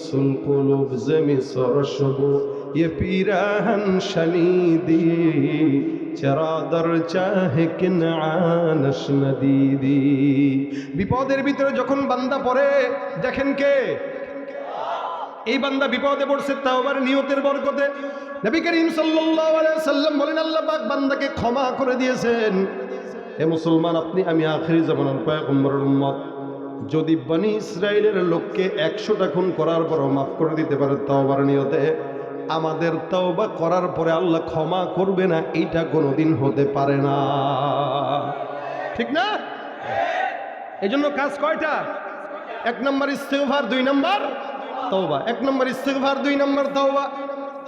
সুলকুলুব জমি সরশবু ये पीराहन शनीदी चरादर चाहे किनानश नदीदी। বিপদের ভিতরে যখন বান্দা পড়ে, দেখেন কে? এই বান্দা বিপদে পড়ছে তাওবার নিয়তের বরকতে। নবী করিম সাল্লাল্লাহু আলাইহি সাল্লাম বলেন, আল্লাহ পাক বান্দাকে ক্ষমা করে দিয়েছেন। এ মুসলমান, আপনি আমি আখিরি জামানার পয়গম্বরের উম্মত। যদি বনি ইসরাইলের লোককে 100টা খুন করার পরও মাফ করে দিতে পারে তাওবার নিয়তে, আমাদের তওবা করার পরে আল্লাহ ক্ষমা করবে না, এইটা কোনোদিন হতে পারে না, ঠিক না? এজন্য কাজ কয়টা? 1 নম্বর ইস্তিগফার, 2 নম্বর তওবা। 1 নম্বর ইস্তিগফার, 2 নম্বর তওবা।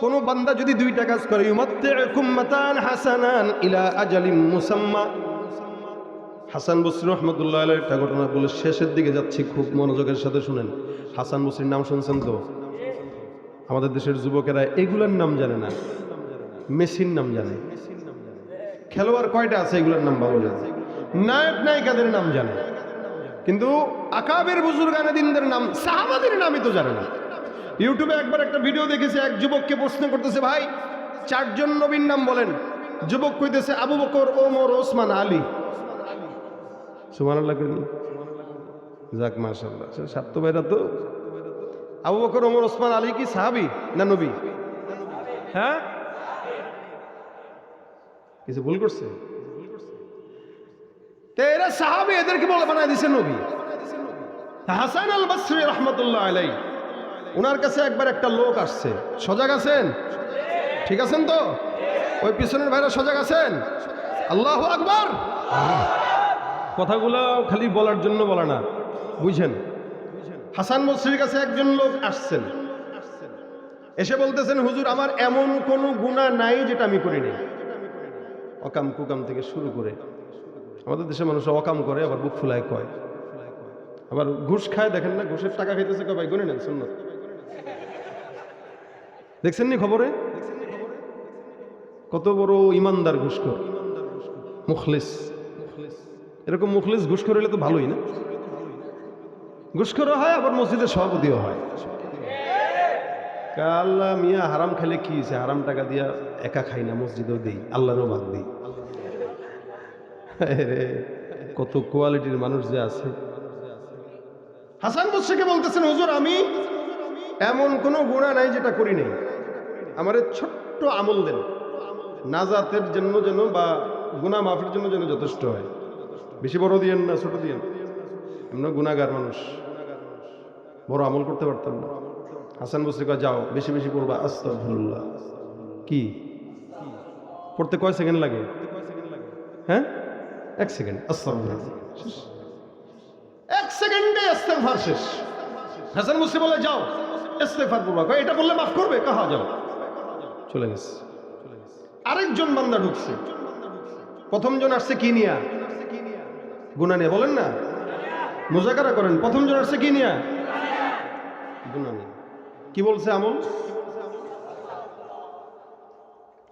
কোন বান্দা যদি 2টা কাজ করে, ইউমাত্তিউকুম মাতান হাসানান ইলা আজালিম মুসাম্মা। হাসান বসরি রহমাতুল্লাহ আলাইহি একটা ঘটনা বলে শেষের দিকে যাচ্ছি, খুব মনোযোগের সাথে শুনেন। হাসান বসরির নাম শুনছেন তো? আমাদের দেশের যুবকেরা এগুলোর নাম জানে না, মেসির নাম জানে। খেলোয়াড় কয়টা আছে এগুলোর নাম ভালো জানে, নায়ক নায়িকাদের নাম জানে। কিন্তু আকাবের বুজুর্গানে দিনদের নাম, সাহাবাদের নামই তো জানে না। ইউটিউবে একবার একটা ভিডিও দেখেছে, এক যুবককে প্রশ্ন করতেছে, ভাই 4 জন নবীর নাম বলেন। যুবক কইতেছে আবু বকর, ওমর, ওসমান, আলী। সুবহানাল্লাহ কইনি? যাক মাশাআল্লাহ, ছাত্র ভাইরা তো। আবু বকর, ওমর, ওসমান, আলী কি সাহাবী না নবী? হ্যাঁ, কিছু ভুল করছে? এরা সাহাবী, এদেরকে বলে বানায় দিছে নবী। হাসান আল বসরি রহমতুল্লাহ আলাই, ওনার কাছে একবার একটা লোক আসছে। সজাগ আছেন? ঠিক আছেন তো? ওই পিছনের ভাইরা সজাগ আছেন? আল্লাহু আকবার। কথাগুলো খালি বলার জন্য বলা না, বুঝেন? হাসান বসরির কাছে একজন লোক আসছেন, এসে বলতেছেন, হুজুর আমার এমন কোনো গুনাহ নাই যেটা আমি করিনি। অকাম কুকাম থেকে শুরু করে, আমাদের দেশের মানুষ অকাম করে আবার বুক ফুলায় কয়, আবার ঘুষ খায়। দেখেন না, ঘুষের টাকা খাইতেছে, কয় ভাই গুনে নেন সুন্নাত। দেখছেন নি খবরে? কত বড় ইমানদার ঘুষখোর, মুখলিস। এরকম মুখলিস ঘুষখোর হলে তো ভালোই না? ঘুষখোরও হয়, আবার মসজিদের সভাপতিও হয়। আল্লাহ মিয়া, হারাম খেলে কি হয়েছে? হারাম টাকা দিয়া একা খাই না, মসজিদেও দিই, আল্লাহরও ভাগ দিই। কত কোয়ালিটির মানুষ যে আছে। হাসান বসরিকে বলতেছেন, হুজুর আমি এমন কোনো গুনাহ নাই যেটা করি নাই, আমার ছোট্ট আমল দেন, নাজাতের জন্য যেন বা গুনাহ মাফের জন্য যেন যথেষ্ট হয়। বেশি বড় দিয়েন না, ছোট দিয়েন। আমরা গুনাহগার মানুষ, বড় আমল করতে পারতাম না। হাসান বসরি কয়, যাও বেশি বেশি পড়বা আস্তাগফিরুল্লাহ। কি পড়তে কয় সেকেন্ড লাগে? হ্যাঁ, 1 সেকেন্ড। আস্তাগফিরুল্লাহ, 1 সেকেন্ডে ইস্তেগফার শেষ। হাসান বসরি বলে, যাও ইস্তেগফার পড়বা। কয় এটা বললে মাফ করবে? কাহা যাও, চলে গেছে। আরেকজন বান্দা ঢুকছে। প্রথম জন আসছে কি নিয়া? গুনাহ নিয়ে। বলেন না, মুজাকারা করেন। প্রথম জন আসছে কি নিয়া? গুনাহ নিয়ে। কি বলছে? আমল।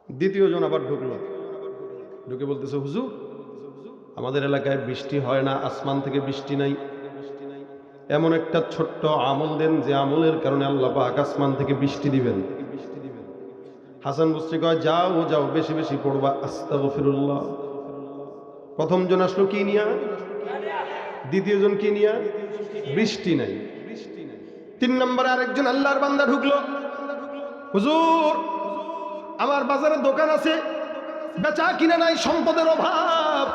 দ্বিতীয় জন আবার ঢুকলো, ঢুকে বলতেছে, হুজুর আমাদের এলাকায় বৃষ্টি হয় না, আসমান থেকে বৃষ্টি নাই, এমন একটা ছোট্ট আমল দেন যে আমলের কারণে আল্লাহ পাক আসমান থেকে বৃষ্টি দিবেন। হাসান বসরি কয়, যাও যাও বেশি বেশি পড়বা আস্তাগফিরুল্লাহ। প্রথম জন আসলো কি নিয়া? দ্বিতীয় জন কি নিয়া? বৃষ্টি নাই। 3 নম্বরে আরেকজন আল্লাহর বান্দা ঢুকলো, হুজুর আমার বাজারে দোকান আছে, বেচা কিনা নাই, সম্পদের অভাব,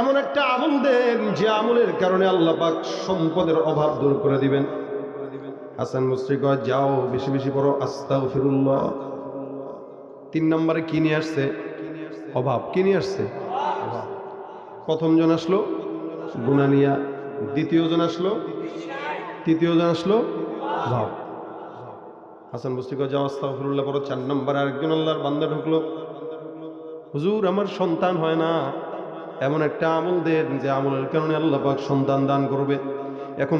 এমন একটা আমল দেন যে আমলের কারণে আল্লাহ পাক সম্পদের অভাব দূর করে দিবেন। হাসান বসরি কয়, যাও বেশি বেশি পড়ো আস্তাগফিরুল্লাহ। 3 নম্বরে কি নিয়ে আসছে? অভাব। কি নিয়ে আসছে? অভাব। প্রথম জন আসলো গুনাহ নিয়া, দ্বিতীয় জন আসলো, তৃতীয় জন আসলো অভাব। হাসান বসরি কয়, যাও আস্তাগফিরুল্লাহ পড়ো। 4 নম্বরে আরেকজন আল্লাহর বান্দা ঢুকলো, হুজুর আমার সন্তান হয় না, এমন একটা আমল দেন যে আমলের কারণে আল্লাহ পাক সন্তান দান করবে। এখন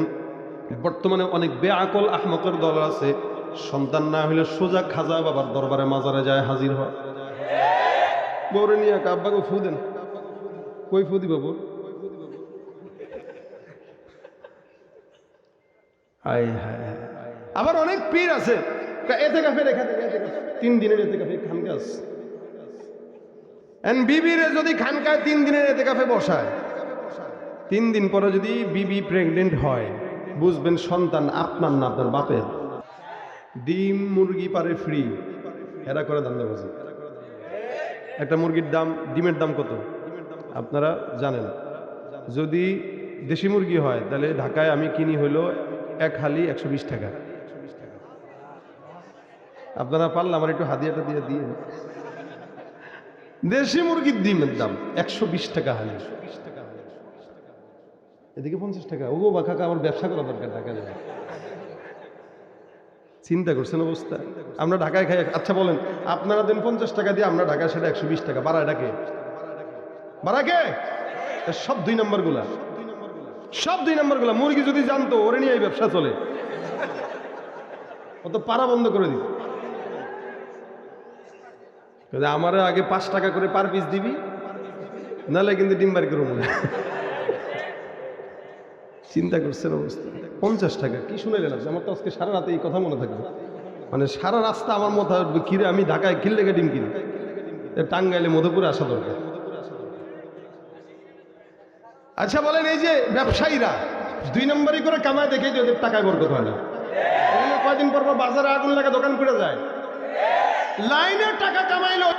বর্তমানে অনেক বেআকল আহমকের দল আছে, সন্তান না হইলে সোজা খাজা বাবার দরবারে মাজারে যায় হাজির হয়। বউরে নিয়ে আব্বাকে ফু দেন। কই ফু দিব বোর? আবার অনেক পীর আছে, এতে কাফে রেখা 3 দিনের এতে কাফে খানকাস। বিবিরে যদি খানকায় 3 দিনের এতে কাফে বসায়, 3 দিন পরে যদি বিবি প্রেগনেন্ট হয়, বুঝবেন সন্তান আপনার না আপনার বাপের। ডিম মুরগি পারে ফ্রি, এরা করে ধান্দাবাজি। একটা মুরগির দাম, ডিমের দাম কত আপনারা জানেন? যদি দেশি মুরগি হয় তাহলে ঢাকায় আমি কিনি হইলো 1 হালি 120 টাকা। আপনারা পারলে আমার একটু হাদিয়াটা দিয়ে দিয়ে। দেশি মুরগির ডিমের দাম 120 টাকা হালি, এদিকে 50 টাকা। ও বা কাকা আমার ব্যবসা করা দরকার ঢাকা যাবে। চিন্তা করছেন অবস্থা? আমরা ঢাকায় খাই। আচ্ছা বলেন, আপনারা দেন 50 টাকা দিয়ে, আমরা ঢাকায় সেটা 120 টাকা। বাড়ায় ডাকে বাড়াকে সব 2 নম্বর গুলা, সব 2 নম্বর গুলা। মুরগি যদি জানতো ওরে নিয়ে এই ব্যবসা চলে, ও তো পাড়া বন্ধ করে দিত। আমার আগে 5 টাকা করে পার পিস দিবি, নাহলে কিন্তু ডিম বার করবো না। চিন্তা করছেন অবস্থা। 50 টাকা কি শুনাইলেন আপনি? আমার তো আজকে সারা রাতে এই কথা মনে থাকবে, মানে সারা রাস্তা আমার মতো কিরে আমি ঢাকায় কিল লেগে ডিম কিনি, টাঙ্গাইলে মধুপুরে আসা দরকার। আচ্ছা বলেন, এই যে ব্যবসায়ীরা 2 নম্বরই করে কামায় দেখে যে ওদের টাকায় বরকত হয় না, কয়দিন পর পর বাজারে আগুন লাগা দোকান করে যায়, লাইনে টাকা কামাইলো।